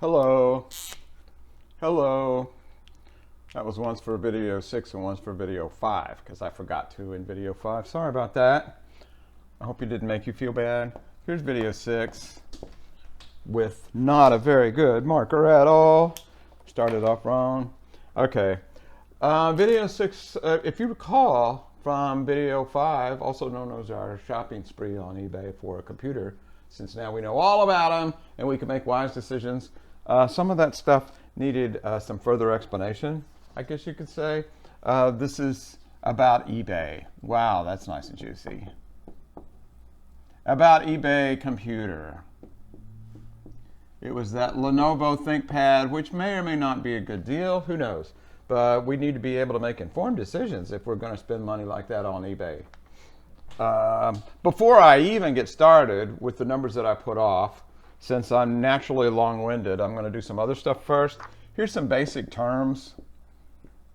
Hello. Hello. That was once for video 6 and once for video 5 because I forgot to in video 5. Sorry about that. I hope it didn't make you feel bad. Here's video 6 with not a very good marker at all. Started off wrong. Okay. Video 6, if you recall from video 5, also known as our shopping spree on eBay for a computer, since now we know all about them and we can make wise decisions, some of that stuff needed some further explanation, I guess you could say. This is about eBay. Wow, that's nice and juicy. About eBay computer. It was that Lenovo ThinkPad, which may or may not be a good deal. Who knows? But we need to be able to make informed decisions if we're going to spend money like that on eBay. Before I even get started with the numbers that I put off, since I'm naturally long-winded, I'm going to do some other stuff first. Here's some basic terms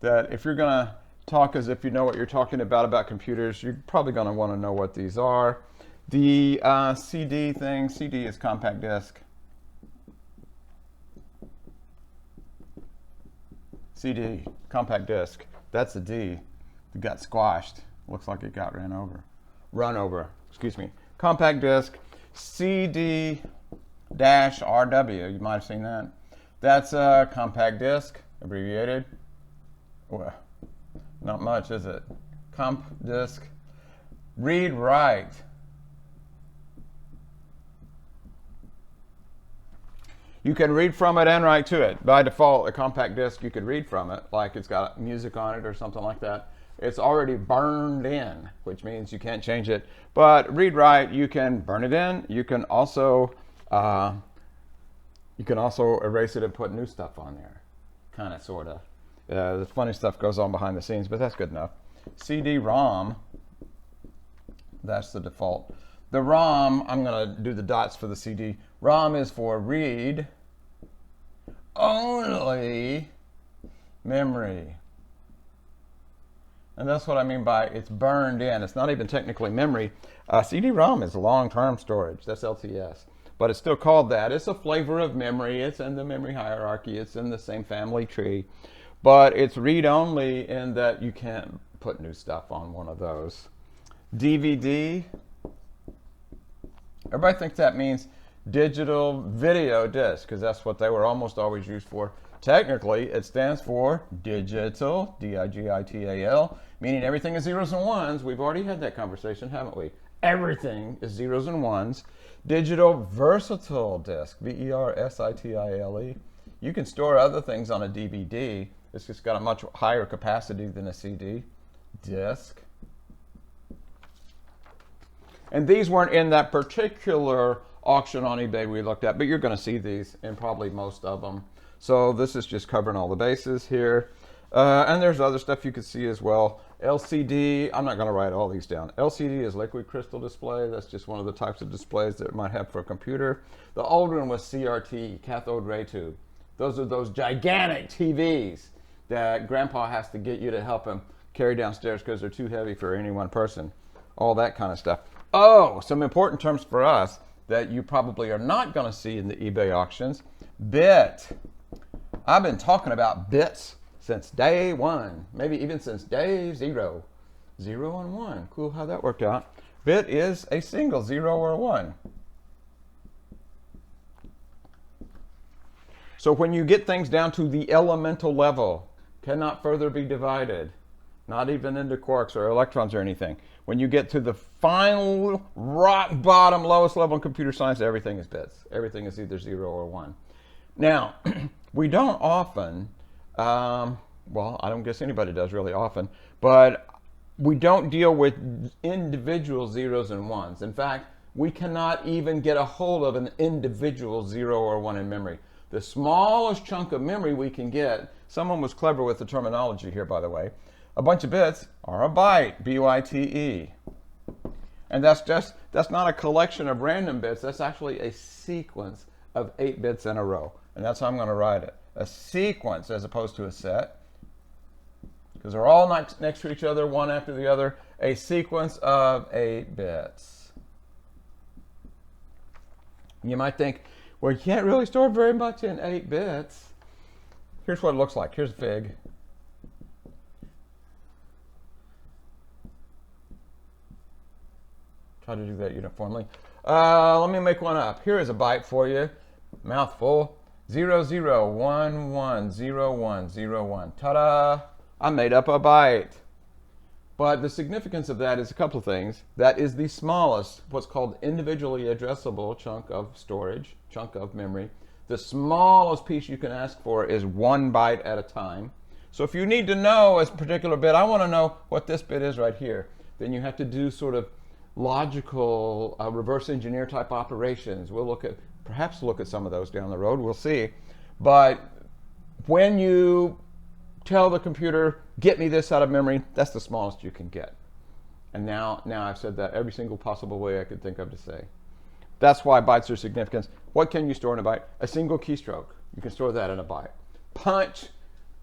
that if you're going to talk as if you know what you're talking about computers, you're probably going to want to know what these are. The CD thing, CD is compact disc. CD, compact disc. That's a D. It got squashed. Looks like it got run over, excuse me. Compact disc, CD-RW, you might have seen that. That's a compact disc, abbreviated. Well, not much, is it? Comp disc. Read write. You can read from it and write to it. By default, a compact disc, you could read from it, like it's got music on it or something like that. It's already burned in, which means you can't change it. But read write, you can burn it in. You can also erase it and put new stuff on there, kind of, sort of. The funny stuff goes on behind the scenes, but that's good enough. CD-ROM, that's the default. The ROM, I'm going to do the dots for the CD. ROM is for read only memory. And that's what I mean by it's burned in. It's not even technically memory. CD-ROM is long-term storage. That's LTS. But it's still called that. It's a flavor of memory. It's in the memory hierarchy. It's in the same family tree. But it's read-only in that you can't put new stuff on one of those. DVD. Everybody thinks that means digital video disc, because that's what they were almost always used for. Technically, it stands for digital, D-I-G-I-T-A-L, meaning everything is zeros and ones. We've already had that conversation, haven't we? Everything is zeros and ones. Digital versatile disc, V-E-R-S-I-T-I-L-E. You can store other things on a DVD. It's just got a much higher capacity than a CD. Disc. And these weren't in that particular auction on eBay we looked at, but you're going to see these in probably most of them. So this is just covering all the bases here. And there's other stuff you could see as well. LCD, I'm not going to write all these down. LCD is liquid crystal display. That's just one of the types of displays that it might have for a computer. The old one was CRT, cathode ray tube. Those are those gigantic TVs that Grandpa has to get you to help him carry downstairs because they're too heavy for any one person. All that kind of stuff. Oh, some important terms for us that you probably are not going to see in the eBay auctions. Bit. I've been talking about bits since day one, maybe even since day 0. 0 and 1. Cool how that worked out. Bit is a single, 0 or 1. So when you get things down to the elemental level, cannot further be divided, not even into quarks or electrons or anything. When you get to the final rock bottom, lowest level in computer science, everything is bits. Everything is either 0 or 1. Now, we don't often, well, I don't guess anybody does really often, but we don't deal with individual zeros and ones. In fact, we cannot even get a hold of an individual 0 or 1 in memory. The smallest chunk of memory we can get, someone was clever with the terminology here, by the way, a bunch of bits are a byte, B-Y-T-E. And that's not a collection of random bits. That's actually a sequence of 8 bits in a row. And that's how I'm going to write it. A sequence as opposed to a set. Because they're all next to each other, one after the other. A sequence of 8 bits. You might think, Well, you can't really store very much in 8 bits. Here's what it looks like. Here's Fig. Try to do that uniformly. Let me make one up. Here is a byte for you. Mouthful. 00110101. Ta-da! I made up a byte. But the significance of that is a couple of things. That is the smallest, what's called individually addressable chunk of storage, chunk of memory. The smallest piece you can ask for is 1 byte at a time. So if you need to know a particular bit, I want to know what this bit is right here, then you have to do sort of logical reverse engineer type operations. We'll perhaps look at some of those down the road. We'll see. But when you tell the computer, get me this out of memory, that's the smallest you can get. And now I've said that every single possible way I could think of to say. That's why bytes are significant. What can you store in a byte? A single keystroke. You can store that in a byte. Punch.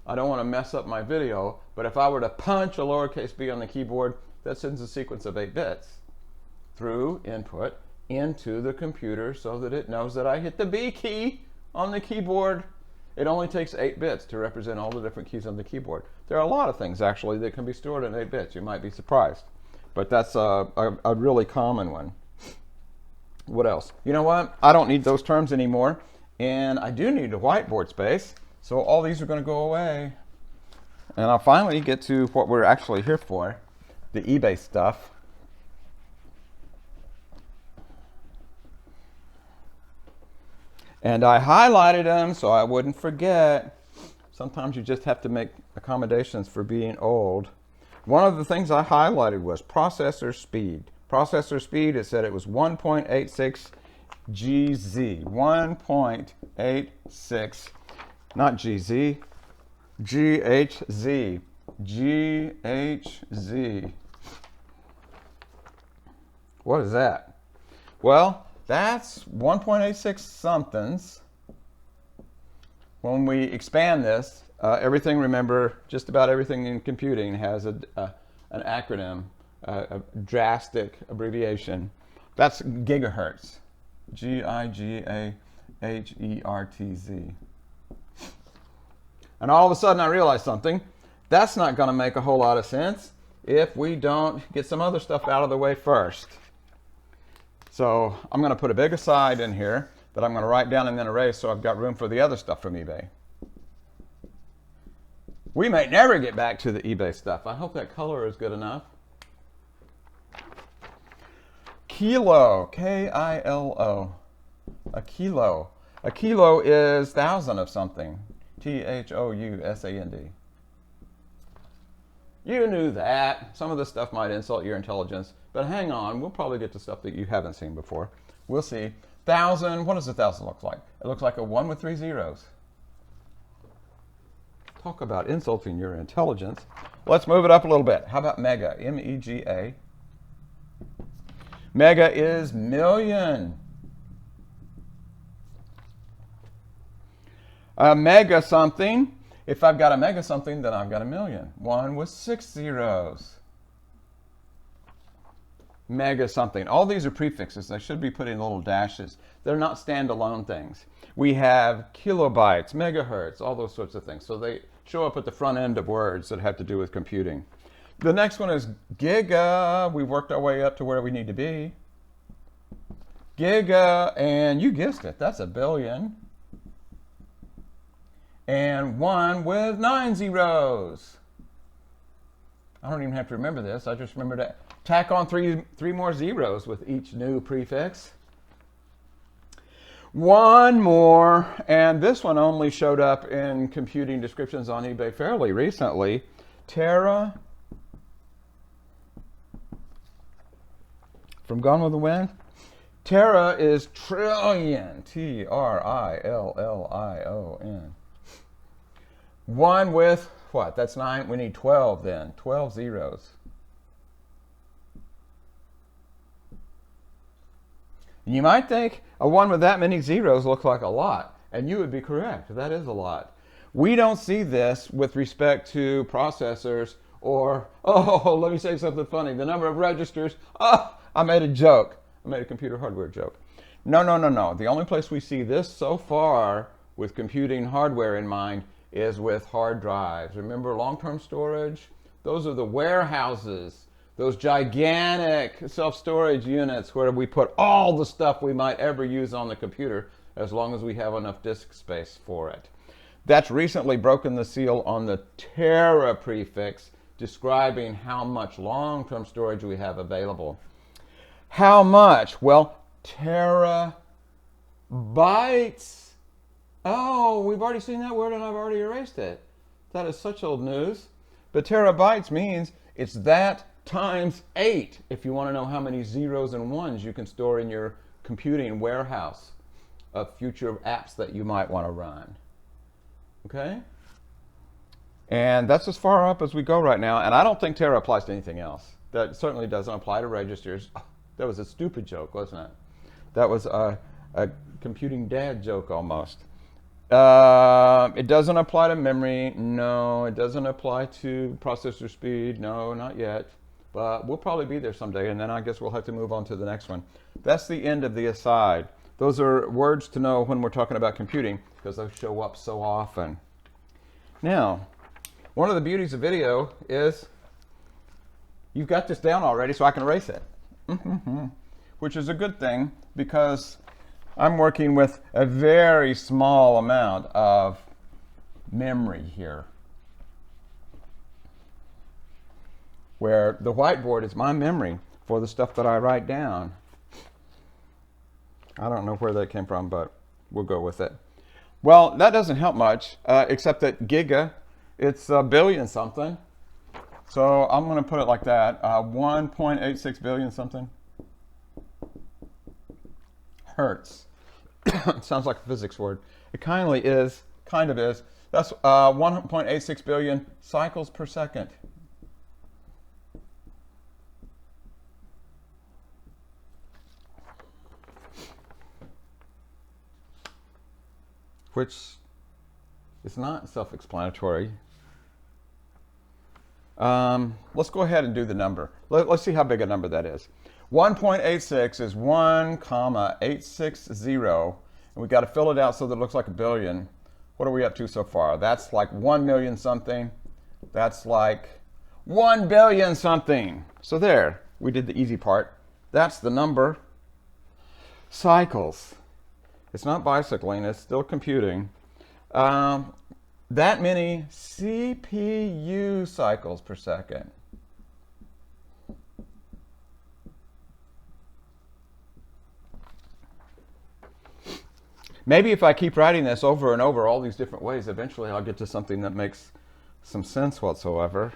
I don't want to mess up my video, but if I were to punch a lowercase b on the keyboard, that sends a sequence of 8 bits through input into the computer so that it knows that I hit the B key on the keyboard. It only takes 8 bits to represent all the different keys on the keyboard. There are a lot of things, actually, that can be stored in 8 bits. You might be surprised. But that's a really common one. What else? You know what? I don't need those terms anymore. And I do need a whiteboard space. So all these are going to go away. And I'll finally get to what we're actually here for, the eBay stuff. And I highlighted them so I wouldn't forget. Sometimes you just have to make accommodations for being old. One of the things I highlighted was processor speed. Processor speed, it said it was 1.86 GZ. 1.86, not GZ, GHZ. GHZ. What is that? Well, that's 1.86 somethings. When we expand this, everything, remember, just about everything in computing has an acronym, a drastic abbreviation. That's gigahertz. Gigahertz. And all of a sudden I realized something. That's not going to make a whole lot of sense if we don't get some other stuff out of the way first. So I'm going to put a big aside in here that I'm going to write down and then erase so I've got room for the other stuff from eBay. We may never get back to the eBay stuff. I hope that color is good enough. Kilo, K-I-L-O, a kilo. A kilo is 1,000 of something, T-H-O-U-S-A-N-D. You knew that. Some of this stuff might insult your intelligence, but hang on, we'll probably get to stuff that you haven't seen before. We'll see. 1,000, what does 1,000 look like? It looks like a 1 with 3 zeros. Talk about insulting your intelligence. Let's move it up a little bit. How about mega? M-E-G-A. Mega is million. A mega something. If I've got a mega something, then I've got a million. 1 with 6 zeros. Mega something. All these are prefixes. They should be put in little dashes. They're not standalone things. We have kilobytes, megahertz, all those sorts of things. So they show up at the front end of words that have to do with computing. The next one is giga. We worked our way up to where we need to be. Giga, and you guessed it, that's a billion. And 1 with 9 zeros. I don't even have to remember this. I just remember to tack on three more zeros with each new prefix. One more, and this one only showed up in computing descriptions on eBay fairly recently. Tera. From Gone with the Wind. Tera is trillion. T-R-I-L-L-I-O-N. 1 with what? That's 9. We need 12 then. 12 zeros. You might think a 1 with that many zeros looks like a lot, and you would be correct. That is a lot. We don't see this with respect to processors or, oh, let me say something funny, the number of registers. Oh, I made a joke. I made a computer hardware joke. No, no, no, no. The only place we see this so far with computing hardware in mind is with hard drives. Remember long-term storage? Those are the warehouses, those gigantic self-storage units where we put all the stuff we might ever use on the computer as long as we have enough disk space for it. That's recently broken the seal on the tera prefix, describing how much long-term storage we have available. How much? Well, terabytes. Oh, we've already seen that word and I've already erased it. That is such old news. But terabytes means it's that times 8 if you want to know how many zeros and ones you can store in your computing warehouse of future apps that you might want to run. Okay? And that's as far up as we go right now. And I don't think tera applies to anything else. That certainly doesn't apply to registers. Oh, that was a stupid joke, wasn't it? That was a computing dad joke almost. It doesn't apply to memory. No, it doesn't apply to processor speed. No, not yet. But we'll probably be there someday, and then I guess we'll have to move on to the next one. That's the end of the aside. Those are words to know when we're talking about computing because they show up so often. Now, one of the beauties of video is you've got this down already so I can erase it. Which is a good thing because I'm working with a very small amount of memory here. Where the whiteboard is my memory for the stuff that I write down. I don't know where that came from, but we'll go with it. Well, that doesn't help much, except that giga, it's a billion something. So I'm going to put it like that, 1.86 billion something hertz. Sounds like a physics word. It kind of is. That's 1.86 billion cycles per second. Which is not self-explanatory. Let's go ahead and do the number. Let's see how big a number that is. 1.86 is 1,860, and we got to fill it out so that it looks like a billion. What are we up to so far? That's like 1 million something. That's like 1 billion something. So there, we did the easy part. That's the number. Cycles. It's not bicycling, it's still computing. That many CPU cycles per second. Maybe if I keep writing this over and over all these different ways, eventually I'll get to something that makes some sense whatsoever.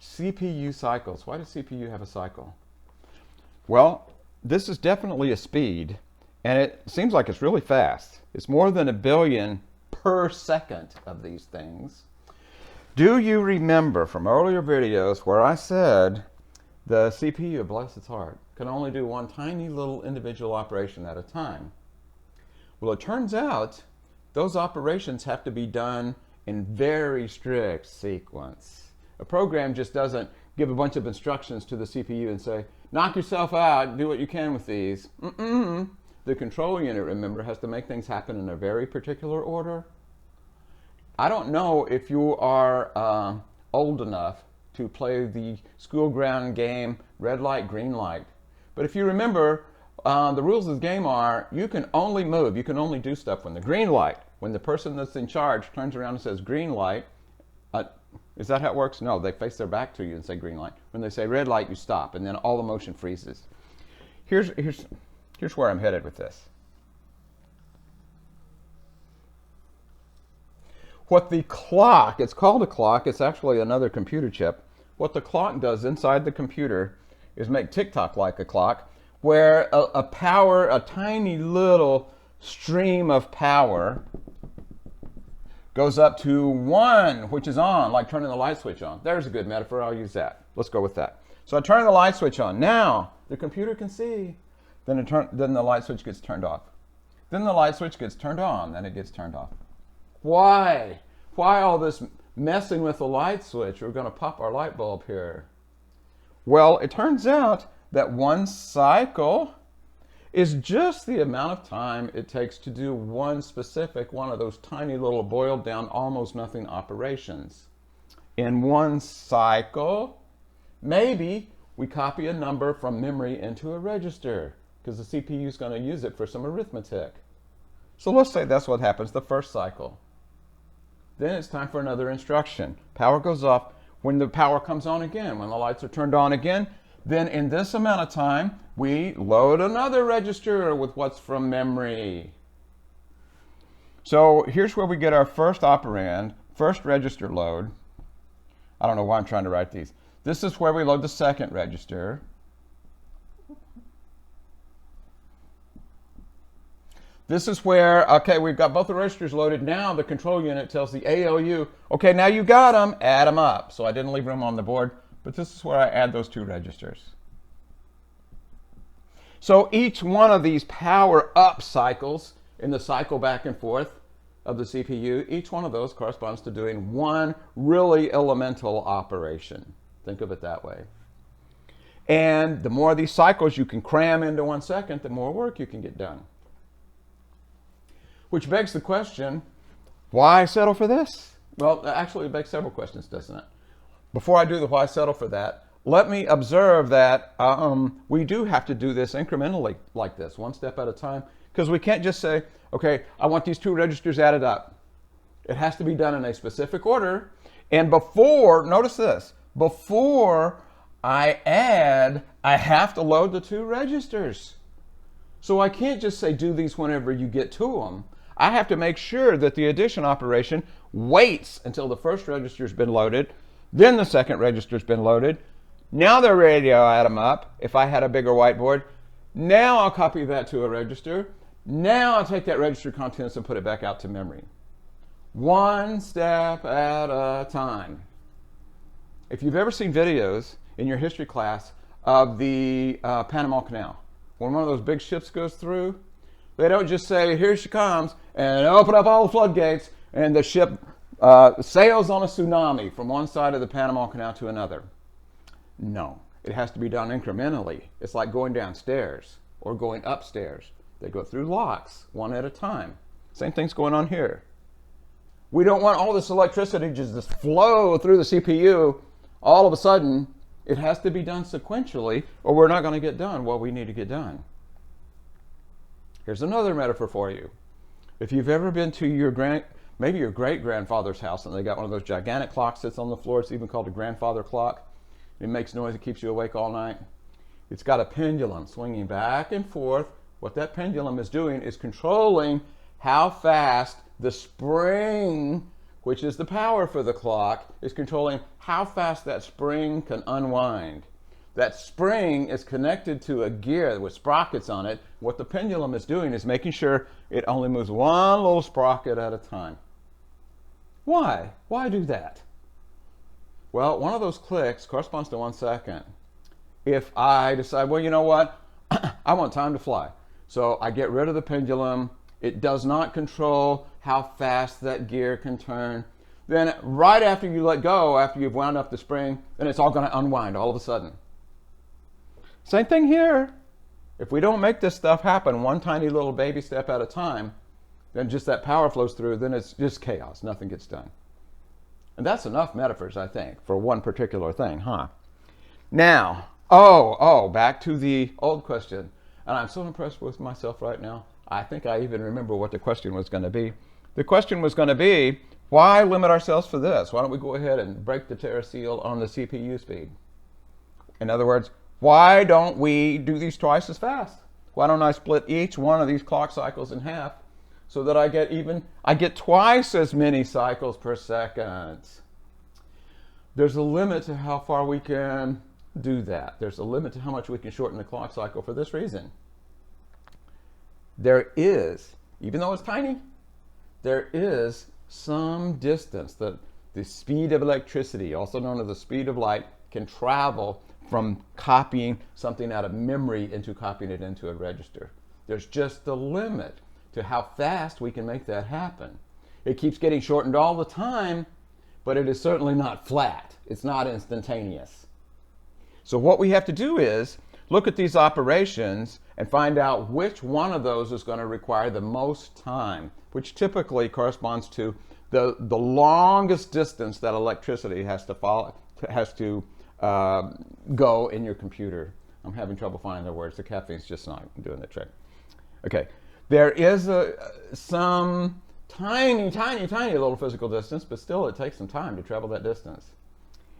CPU cycles. Why does CPU have a cycle? Well, this is definitely a speed, and it seems like it's really fast. It's more than 1 billion per second of these things. Do you remember from earlier videos where I said the CPU, bless its heart, can only do one tiny little individual operation at a time? Well, it turns out those operations have to be done in very strict sequence. A program just doesn't give a bunch of instructions to the CPU and say, knock yourself out, do what you can with these. The control unit, remember, has to make things happen in a very particular order. I don't know if you are old enough to play the school ground game red light, green light. But if you remember, the rules of the game are you can only move, you can only do stuff when the green light, when the person that's in charge turns around and says green light. Is that how it works? No, they face their back to you and say green light. When they say red light, you stop, and then all the motion freezes. Here's where I'm headed with this. What the clock, it's called a clock, it's actually another computer chip. What the clock does inside the computer is make tick-tock like a clock, where a tiny little stream of power goes up to 1, which is on, like turning the light switch on. There's a good metaphor, I'll use that. Let's go with that. So I turn the light switch on. Now, the computer can see. Then the light switch gets turned off. Then the light switch gets turned on, then it gets turned off. Why? Why all this messing with the light switch? We're going to pop our light bulb here. Well, it turns out that one cycle is just the amount of time it takes to do one specific one of those tiny little boiled down almost nothing operations. In one cycle, maybe we copy a number from memory into a register because the CPU is going to use it for some arithmetic. So let's say that's what happens the first cycle. Then it's time for another instruction. Power goes off. When the power comes on again, when the lights are turned on again, then in this amount of time, we load another register with what's from memory. So here's where we get our first operand, first register load. I don't know why I'm trying to write these. This is where we load the second register. This is where, okay, we've got both the registers loaded. Now the control unit tells the ALU, okay, now you got them, add them up. So I didn't leave room on the board, but this is where I add those two registers. So each one of these power up cycles in the cycle back and forth of the CPU, each one of those corresponds to doing one really elemental operation. Think of it that way. And the more of these cycles you can cram into 1 second, the more work you can get done. Which begs the question, why settle for this? Well, actually it begs several questions, doesn't it? Before I do the why settle for that, let me observe that we do have to do this incrementally like this, one step at a time, because we can't just say, okay, I want these two registers added up. It has to be done in a specific order. And before, notice this, before I add, I have to load the two registers. So I can't just say do these whenever you get to them. I have to make sure that the addition operation waits until the first register's been loaded, then the second register's been loaded. Now they're ready to add them up. If I had a bigger whiteboard, now I'll copy that to a register. Now I'll take that register contents and put it back out to memory. One step at a time. If you've ever seen videos in your history class of the Panama Canal, when one of those big ships goes through, they don't just say, here she comes, and open up all the floodgates, and the ship sails on a tsunami from one side of the Panama Canal to another. No, it has to be done incrementally. It's like going downstairs or going upstairs. They go through locks, one at a time. Same thing's going on here. We don't want all this electricity just flow through the CPU all of a sudden. It has to be done sequentially, or we're not going to get done what we need to get done. Here's another metaphor for you. If you've ever been to maybe your great-grandfather's house, and they got one of those gigantic clocks that's on the floor, it's even called a grandfather clock. It makes noise, it keeps you awake all night. It's got a pendulum swinging back and forth. What that pendulum is doing is controlling how fast the spring, which is the power for the clock, is controlling how fast that spring can unwind. That spring is connected to a gear with sprockets on it. What the pendulum is doing is making sure it only moves one little sprocket at a time. Why? Why do that? Well, one of those clicks corresponds to 1 second. If I decide, well, you know what? I want time to fly. So I get rid of the pendulum. It does not control how fast that gear can turn. Then right after you let go, after you've wound up the spring, then it's all going to unwind all of a sudden. Same thing here. If we don't make this stuff happen one tiny little baby step at a time, then just that power flows through, then it's just chaos. Nothing gets done. And that's enough metaphors, I think, for one particular thing, huh? Now, back to the old question. And I'm so impressed with myself right now. I think I even remember what the question was going to be. The question was going to be, why limit ourselves for this? Why don't we go ahead and break the Terra seal on the CPU speed? In other words, why don't we do these twice as fast? Why don't I split each one of these clock cycles in half so that I get twice as many cycles per second? There's a limit to how far we can do that. There's a limit to how much we can shorten the clock cycle for this reason. There is, even though it's tiny, there is some distance that the speed of electricity, also known as the speed of light, can travel from copying something out of memory into copying it into a register. There's just a limit to how fast we can make that happen. It keeps getting shortened all the time, but it is certainly not flat. It's not instantaneous. So what we have to do is look at these operations and find out which one of those is going to require the most time, which typically corresponds to the longest distance that electricity has to go in your computer. I'm having trouble finding the words. The caffeine's just not doing the trick. Okay, there is some tiny little physical distance, but still it takes some time to travel that distance.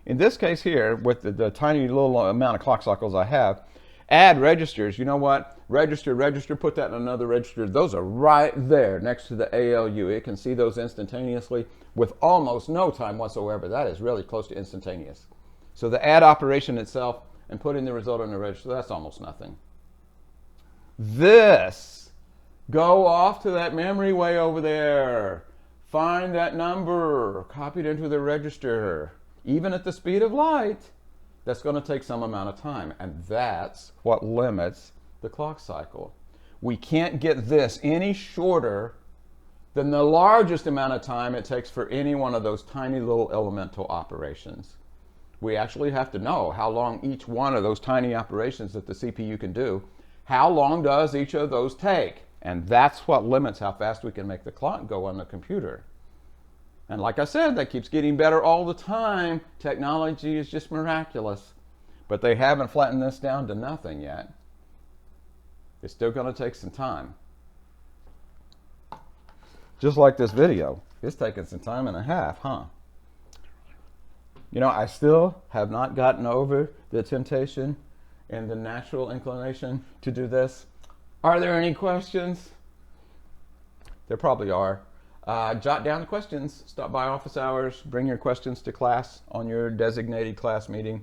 In this case here, with the tiny little amount of clock cycles I have, add registers. You know what? Register, put that in another register. Those are right there next to the ALU. It can see those instantaneously with almost no time whatsoever. That is really close to instantaneous. So the add operation itself and putting the result in the register, that's almost nothing. This, go off to that memory way over there. Find that number, copy it into the register. Even at the speed of light, that's going to take some amount of time. And that's what limits the clock cycle. We can't get this any shorter than the largest amount of time it takes for any one of those tiny little elemental operations. We actually have to know how long each one of those tiny operations that the CPU can do, how long does each of those take? And that's what limits how fast we can make the clock go on the computer. And like I said, that keeps getting better all the time. Technology is just miraculous. But they haven't flattened this down to nothing yet. It's still going to take some time. Just like this video. It's taken some time and a half, huh? You know, I still have not gotten over the temptation and the natural inclination to do this. Are there any questions? There probably are. Jot down the questions. Stop by office hours. Bring your questions to class on your designated class meeting.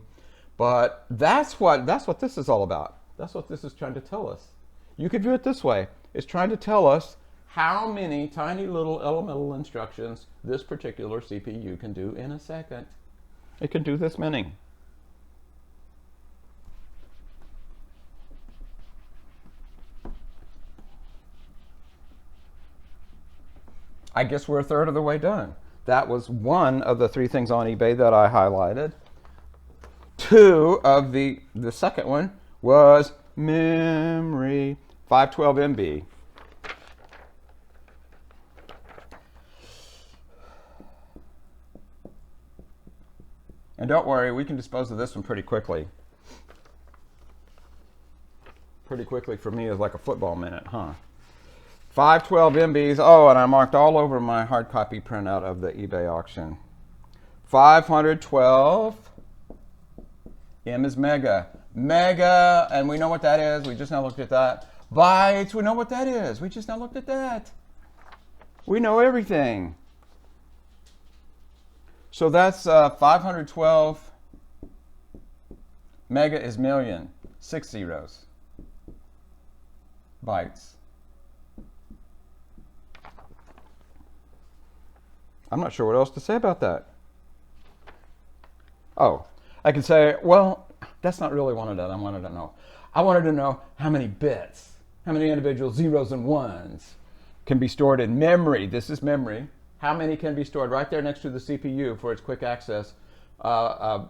But that's what this is all about. That's what this is trying to tell us. You could view it this way. It's trying to tell us how many tiny little elemental instructions this particular CPU can do in a second. It can do this many. I guess we're a third of the way done. That was one of the 3 things on eBay that I highlighted. 2 of the second one was memory, 512 MB. And don't worry, we can dispose of this one pretty quickly. Pretty quickly for me is like a football minute, huh? 512 MBs. Oh, and I marked all over my hard copy printout of the eBay auction. 512. M is mega. Mega, and we know what that is. We just now looked at that. Bytes, we know what that is. We just now looked at that. We know everything. So that's 512. Mega is million. 6 zeros. Bytes. I'm not sure what else to say about that. Oh, I can say, well, that's not really what I wanted to know. I wanted to know how many bits, how many individual zeros and ones can be stored in memory. This is memory. How many can be stored right there next to the CPU for its quick access?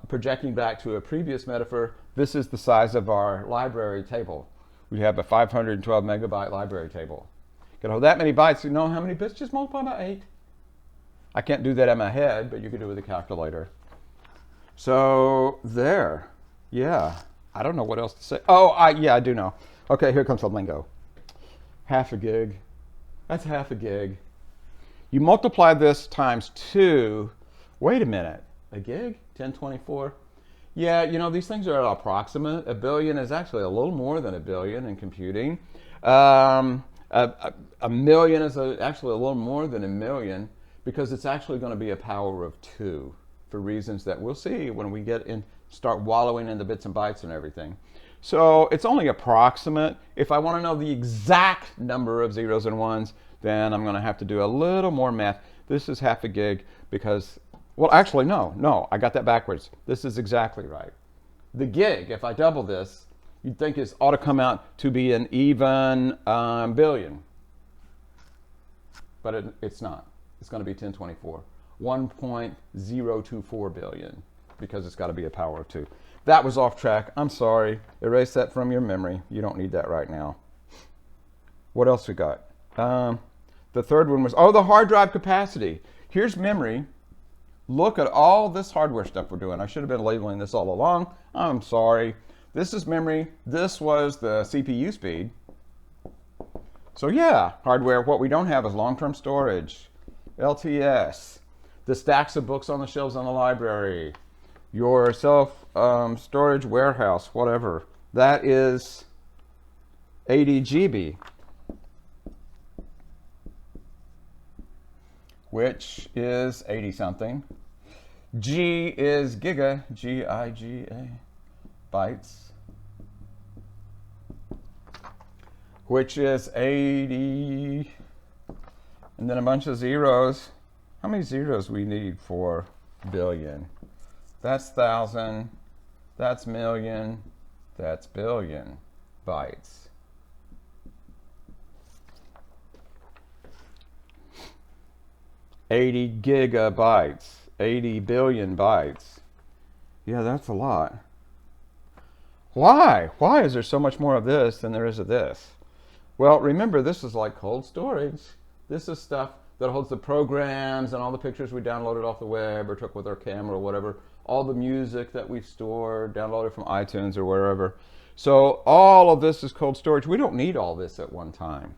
Projecting back to a previous metaphor, this is the size of our library table. We have a 512 megabyte library table. Can hold that many bytes. You know how many bits? Just multiply by 8. I can't do that in my head, but you can do it with a calculator. So there, yeah. I don't know what else to say. Oh, yeah, I do know. Okay, here comes the lingo. Half a gig. That's half a gig. You multiply this times 2. Wait a minute. A gig? 1024? Yeah, you know, these things are approximate. A billion is actually a little more than a billion in computing. A million is actually a little more than a million because it's actually going to be a power of 2 for reasons that we'll see when we get in, start wallowing in the bits and bytes and everything. So it's only approximate. If I want to know the exact number of zeros and ones, then I'm going to have to do a little more math. This is half a gig because, well, actually, no, I got that backwards. This is exactly right. The gig, if I double this, you'd think it ought to come out to be an even billion. But it's not. It's going to be 1024. 1.024 billion. because it's got to be a power of 2. That was off track. I'm sorry. Erase that from your memory. You don't need that right now. What else we got? The third one was, the hard drive capacity. Here's memory. Look at all this hardware stuff we're doing. I should have been labeling this all along. I'm sorry. This is memory. This was the CPU speed. So yeah, hardware. What we don't have is long-term storage, LTS, the stacks of books on the shelves in the library, your self-storage warehouse, whatever. That is 80 GB, which is 80 something. G is giga, G-I-G-A, bytes, which is 80, and then a bunch of zeros. How many zeros we need for billion? That's 1,000, that's million, that's billion bytes. $80 gigabytes, 80 billion bytes. Yeah, that's a lot. Why? Why is there so much more of this than there is of this? Well, remember, this is like cold storage. This is stuff that holds the programs and all the pictures we downloaded off the web or took with our camera or whatever, all the music that we stored, downloaded from iTunes or wherever. So all of this is cold storage. We don't need all this at one time.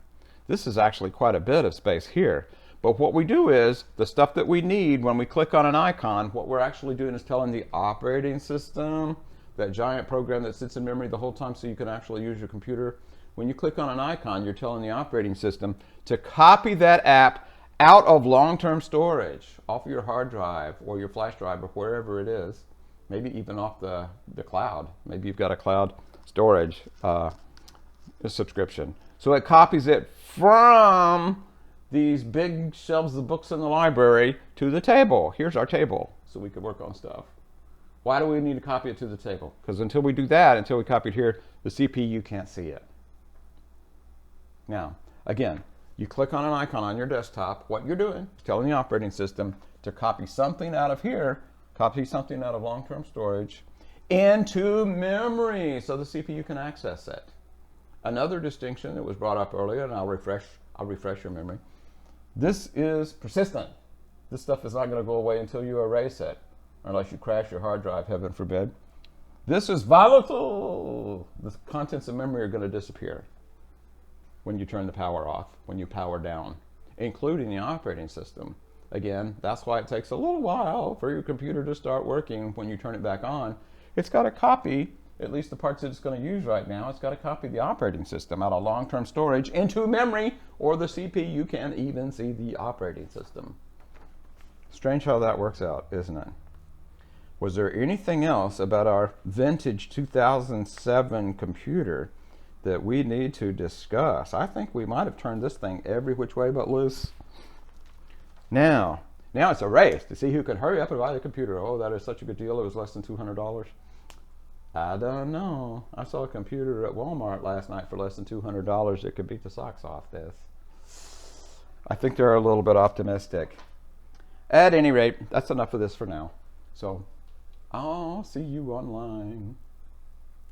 This is actually quite a bit of space here. But what we do is, the stuff that we need, when we click on an icon, what we're actually doing is telling the operating system, that giant program that sits in memory the whole time so you can actually use your computer. When you click on an icon, you're telling the operating system to copy that app out of long-term storage, off of your hard drive or your flash drive or wherever it is, maybe even off the cloud. Maybe you've got a cloud storage subscription. So it copies it from these big shelves of books in the library to the table. Here's our table, so we can work on stuff. Why do we need to copy it to the table? Because until we do that, until we copy it here, the CPU can't see it. Now, again, you click on an icon on your desktop, what you're doing is telling the operating system to copy something out of here, copy something out of long-term storage into memory so the CPU can access it. Another distinction that was brought up earlier, and I'll refresh your memory. This is persistent. This stuff is not going to go away until you erase it, unless you crash your hard drive, heaven forbid. This is volatile. The contents of memory are going to disappear when you turn the power off, when you power down, including the operating system. Again, that's why it takes a little while for your computer to start working when you turn it back on. It's got to copy, at least the parts that it's going to use right now, it's got to copy the operating system out of long-term storage into memory, or the CPU can't even see the operating system. Strange how that works out, isn't it? Was there anything else about our vintage 2007 computer that we need to discuss? I think we might have turned this thing every which way but loose. Now it's a race to see who can hurry up and buy the computer. Oh, that is such a good deal. It was less than $200. I don't know. I saw a computer at Walmart last night for less than $200 that could beat the socks off this. I think they're a little bit optimistic. At any rate, that's enough of this for now. So I'll see you online.